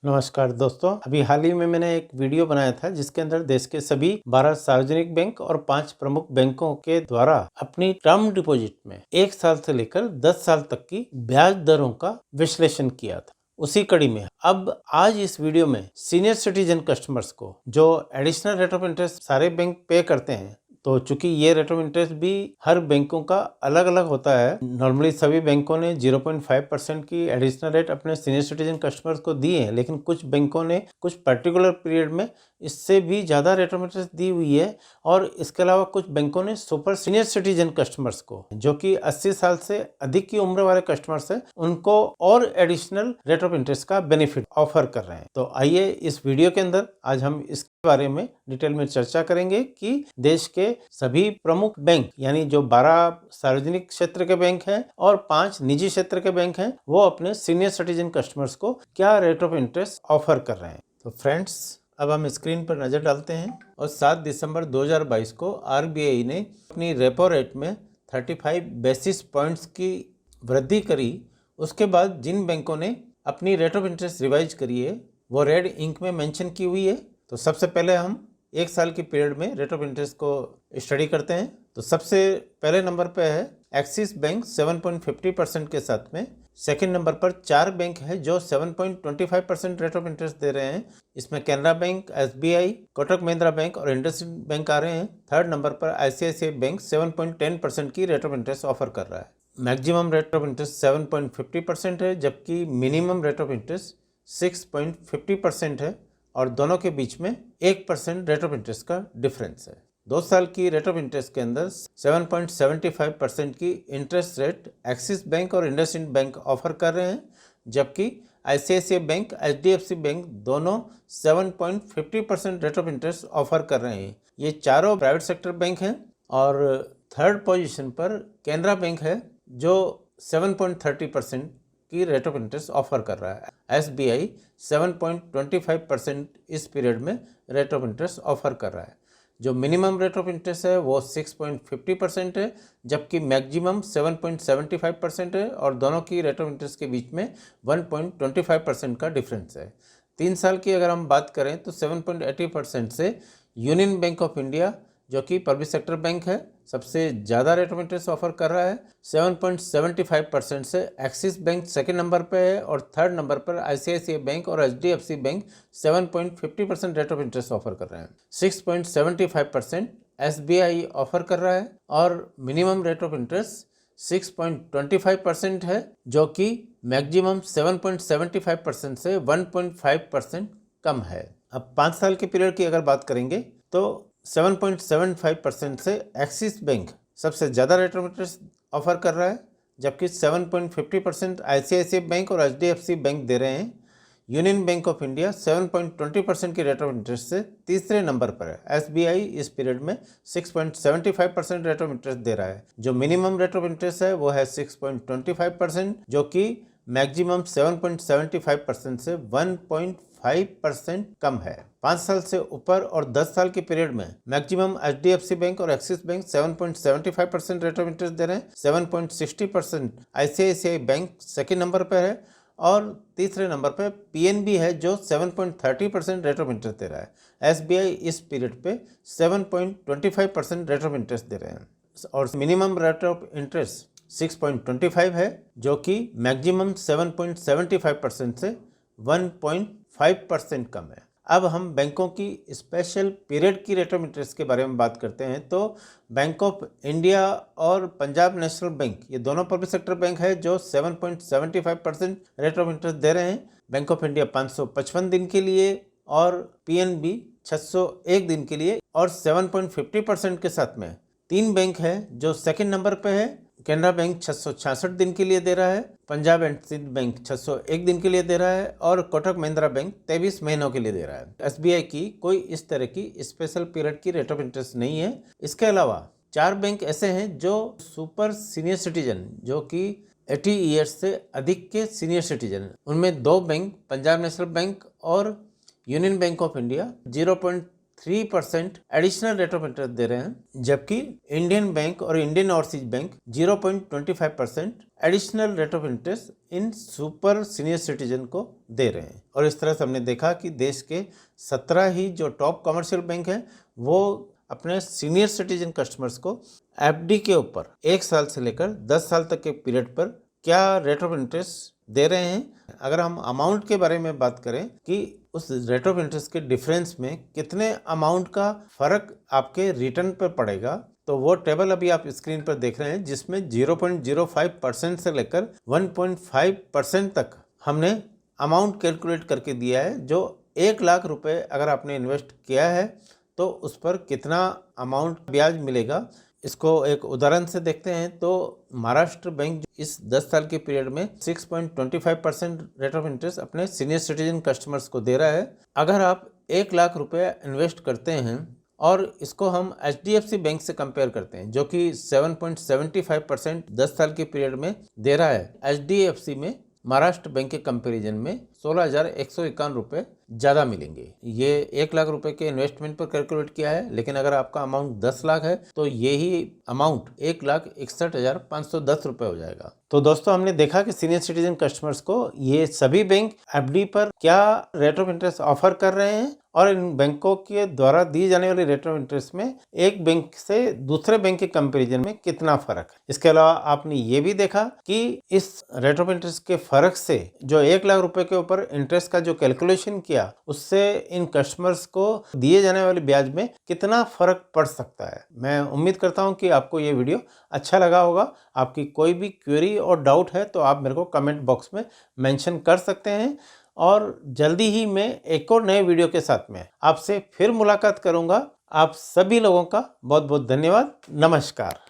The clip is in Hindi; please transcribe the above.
नमस्कार दोस्तों, अभी हाल ही में मैंने एक वीडियो बनाया था जिसके अंदर देश के सभी 12 सार्वजनिक बैंक और 5 प्रमुख बैंकों के द्वारा अपनी टर्म डिपॉजिट में 1 साल से लेकर 10 साल तक की ब्याज दरों का विश्लेषण किया था। उसी कड़ी में अब आज इस वीडियो में सीनियर सिटीजन कस्टमर्स को जो एडिशनल रेट ऑफ इंटरेस्ट सारे बैंक पे करते हैं, तो चूंकि ये रेट ऑफ इंटरेस्ट भी हर बैंकों का अलग अलग होता है। नॉर्मली सभी बैंकों ने 0.5% की एडिशनल रेट अपने सीनियर सिटीजन कस्टमर्स को दी है, लेकिन कुछ बैंकों ने कुछ पर्टिकुलर पीरियड में इससे भी ज़्यादा रेट ऑफ इंटरेस्ट दी हुई है। और इसके अलावा कुछ बैंकों ने सुपर सीनियर सिटीजन कस्टमर्स को, जो कि 80 साल से अधिक की उम्र वाले कस्टमर्स हैं, उनको और एडिशनल रेट ऑफ इंटरेस्ट का बेनिफिट ऑफर कर रहे हैं। तो आइए इस वीडियो के अंदर आज हम इसके बारे में डिटेल में चर्चा करेंगे कि देश के सभी प्रमुख बैंक यानी जो 12 सार्वजनिक क्षेत्र के बैंक हैं और 5 निजी क्षेत्र के बैंक हैं, वो अपने सीनियर सिटीजन कस्टमर्स को क्या रेट ऑफ इंटरेस्ट ऑफर कर रहे हैं। तो फ्रेंड्स, अब हम स्क्रीन पर नजर डालते हैं और 7 दिसंबर 2022 को आरबीआई ने अपनी रेपो रेट में 35 बेसिस पॉइंट्स की वृद्धि करी। उसके बाद जिन बैंकों ने अपनी रेट ऑफ इंटरेस्ट रिवाइज करी है वो रेड इंक में मेंशन की हुई है। तो सबसे पहले हम 1 साल की पीरियड में रेट ऑफ इंटरेस्ट को स्टडी करते हैं। तो सबसे पहले नंबर पे है एक्सिस बैंक 7.50% के साथ में। सेकंड नंबर पर 4 बैंक है जो 7.25% रेट ऑफ इंटरेस्ट दे रहे हैं। इसमें Canara bank, SBI, Kotak Mahindra bank और इंडसइंड बैंक आ रहे हैं। थर्ड नंबर पर आईसीआईसीआई बैंक 7.10% की रेट ऑफ इंटरेस्ट ऑफर कर रहा है। मैक्सिमम रेट ऑफ इंटरेस्ट 7.50% है, जबकि मिनिमम रेट ऑफ इंटरेस्ट 6.50% है और दोनों के बीच में 1% रेट ऑफ इंटरेस्ट का डिफरेंस है। 2 साल की रेट ऑफ इंटरेस्ट के अंदर 7.75% की इंटरेस्ट रेट एक्सिस बैंक और इंडसइंड बैंक ऑफर कर रहे हैं, जबकि आईसीआईसीआई बैंक, एचडीएफसी बैंक दोनों 7.50% रेट ऑफ इंटरेस्ट ऑफर कर रहे हैं। ये चारों प्राइवेट सेक्टर बैंक हैं। और थर्ड पोजीशन पर कैनरा बैंक है जो 7.30% की रेट ऑफ इंटरेस्ट ऑफर कर रहा है। एसबीआई 7.25% इस पीरियड में रेट ऑफ इंटरेस्ट ऑफर कर रहा है। जो मिनिमम रेट ऑफ इंटरेस्ट है वो 6.50% है, जबकि मैक्सिमम 7.75% है और दोनों की रेट ऑफ इंटरेस्ट के बीच में 1.25% का डिफरेंस है। 3 साल की अगर हम बात करें तो 7.80% से यूनियन बैंक ऑफ इंडिया, जो कि पब्लिक सेक्टर बैंक है, सबसे ज़्यादा रेट ऑफ इंटरेस्ट ऑफर कर रहा है। 7.75% से एक्सिस बैंक सेकेंड नंबर पे है और थर्ड नंबर पर आईसीआईसीआई बैंक और HDFC bank 7.50% rate of interest offer कर रहे हैं। 6.75% एसबीआई ऑफर कर रहा है और मिनिमम रेट ऑफ इंटरेस्ट 6.25% है, जो कि मैक्सिमम 7.75% से 1.5% कम है। अब 5 साल के पीरियड की अगर बात करेंगे तो 7.75% से एक्सिस बैंक सबसे ज़्यादा रेट ऑफ इंटरेस्ट ऑफर कर रहा है, जबकि 7.50% आईसीआईसीआई बैंक और एचडीएफसी बैंक दे रहे हैं। यूनियन बैंक ऑफ इंडिया 7.20% की रेट ऑफ इंटरेस्ट से तीसरे नंबर पर है। एसबीआई इस पीरियड में 6.75% रेट ऑफ इंटरेस्ट दे रहा है। जो मिनिमम रेट ऑफ इंटरेस्ट है वो है 6.25%, जो कि मैक्सिमम 7.75% से 1.5% कम है। 5 साल से ऊपर और 10 साल के पीरियड में मैक्सिमम एचडीएफसी बैंक और Axis bank 7.75% rate of interest दे रहे हैं। 7.60% आईसीआईसीआई बैंक सेकेंड नंबर पर है और तीसरे नंबर पर पीएनबी है जो 7.30% रेट ऑफ इंटरेस्ट दे रहा है। एसबीआई इस पीरियड पे 7.25% रेट ऑफ इंटरेस्ट दे रहे हैं और मिनिमम रेट ऑफ इंटरेस्ट 6.25 है, जो कि मैक्सिमम 7.75% से 1.5% कम है। अब हम बैंकों की स्पेशल पीरियड की रेट ऑफ इंटरेस्ट के बारे में बात करते हैं। तो बैंक ऑफ इंडिया और पंजाब नेशनल बैंक, ये दोनों पब्लिक सेक्टर बैंक है जो 7.75% रेट ऑफ इंटरेस्ट दे रहे हैं। बैंक ऑफ इंडिया 555 दिन के लिए और पीएनबी 601 दिन के लिए और 7.50% के साथ में 3 बैंक है जो सेकंड नंबर पे है। कैनरा बैंक 666 दिन के लिए दे रहा है, पंजाब एंड सिंध बैंक 601 दिन के लिए दे रहा है और कोटक महिंद्रा बैंक 23 महीनों के लिए दे रहा है। एसबीआई की कोई इस तरह की स्पेशल पीरियड की रेट ऑफ इंटरेस्ट नहीं है। इसके अलावा 4 बैंक ऐसे हैं जो सुपर सीनियर सिटीजन, जो कि 80 ईयर्स से अधिक के सीनियर सिटीजन, उनमें 2 बैंक पंजाब नेशनल बैंक और union bank of India 3% additional rate of interest दे रहे हैं, जबकि इंडियन बैंक और Indian overseas bank 0.25% additional rate of interest इन सुपर सीनियर सिटीजन को दे रहे हैं। और इस तरह से हमने देखा कि देश के 17 ही जो टॉप कमर्शियल बैंक हैं वो अपने सीनियर सिटीजन कस्टमर्स को एफडी के ऊपर 1 साल से लेकर 10 साल तक के पीरियड पर क्या रेट ऑफ इंटरेस्ट दे रहे हैं। अगर हम अमाउंट के बारे में बात करें कि उस रेट ऑफ इंटरेस्ट के डिफरेंस में कितने अमाउंट का फर्क आपके रिटर्न पर पड़ेगा, तो वो टेबल अभी आप स्क्रीन पर देख रहे हैं, जिसमें 0.05% से लेकर 1.5% तक हमने अमाउंट कैलकुलेट करके दिया है। जो 1 लाख रुपए अगर आपने इन्वेस्ट किया है तो उस पर कितना अमाउंट ब्याज मिलेगा, इसको एक उदाहरण से देखते हैं। तो महाराष्ट्र बैंक इस 10 साल के पीरियड में 6.25% रेट ऑफ इंटरेस्ट अपने सीनियर सिटीजन कस्टमर्स को दे रहा है। अगर आप 1 लाख रुपए इन्वेस्ट करते हैं और इसको हम HDFC बैंक से कंपेयर करते हैं जो कि 7.75% 10 साल के पीरियड में दे रहा है, HDFC में महाराष्ट्र बैंक के कंपैरिजन में 16,151 रुपये ज़्यादा मिलेंगे। ये 1 लाख रुपए के इन्वेस्टमेंट पर कैलकुलेट किया है, लेकिन अगर आपका अमाउंट 10 लाख है तो यही अमाउंट 1,61,510 रुपये हो जाएगा। तो दोस्तों हमने देखा कि सीनियर सिटीजन कस्टमर्स को ये सभी बैंक एफडी पर क्या रेट ऑफ इंटरेस्ट ऑफर कर रहे हैं और इन बैंकों के द्वारा दी जाने वाली रेट ऑफ इंटरेस्ट में एक बैंक से दूसरे बैंक के कंपैरिजन में कितना फर्क है। इसके अलावा आपने ये भी देखा कि इस रेट ऑफ इंटरेस्ट के फर्क से जो 1 लाख रुपए के ऊपर इंटरेस्ट का जो कैलकुलेशन किया उससे इन कस्टमर्स को दिए जाने वाले ब्याज में कितना फर्क पड़ सकता है। मैं उम्मीद करता हूं कि आपको ये वीडियो अच्छा लगा होगा। आपकी कोई भी क्वेरी और डाउट है तो आप मेरे को कमेंट बॉक्स में मेंशन कर सकते हैं और जल्दी ही मैं एक और नए वीडियो के साथ में आपसे फिर मुलाकात करूंगा। आप सभी लोगों का बहुत बहुत धन्यवाद। नमस्कार।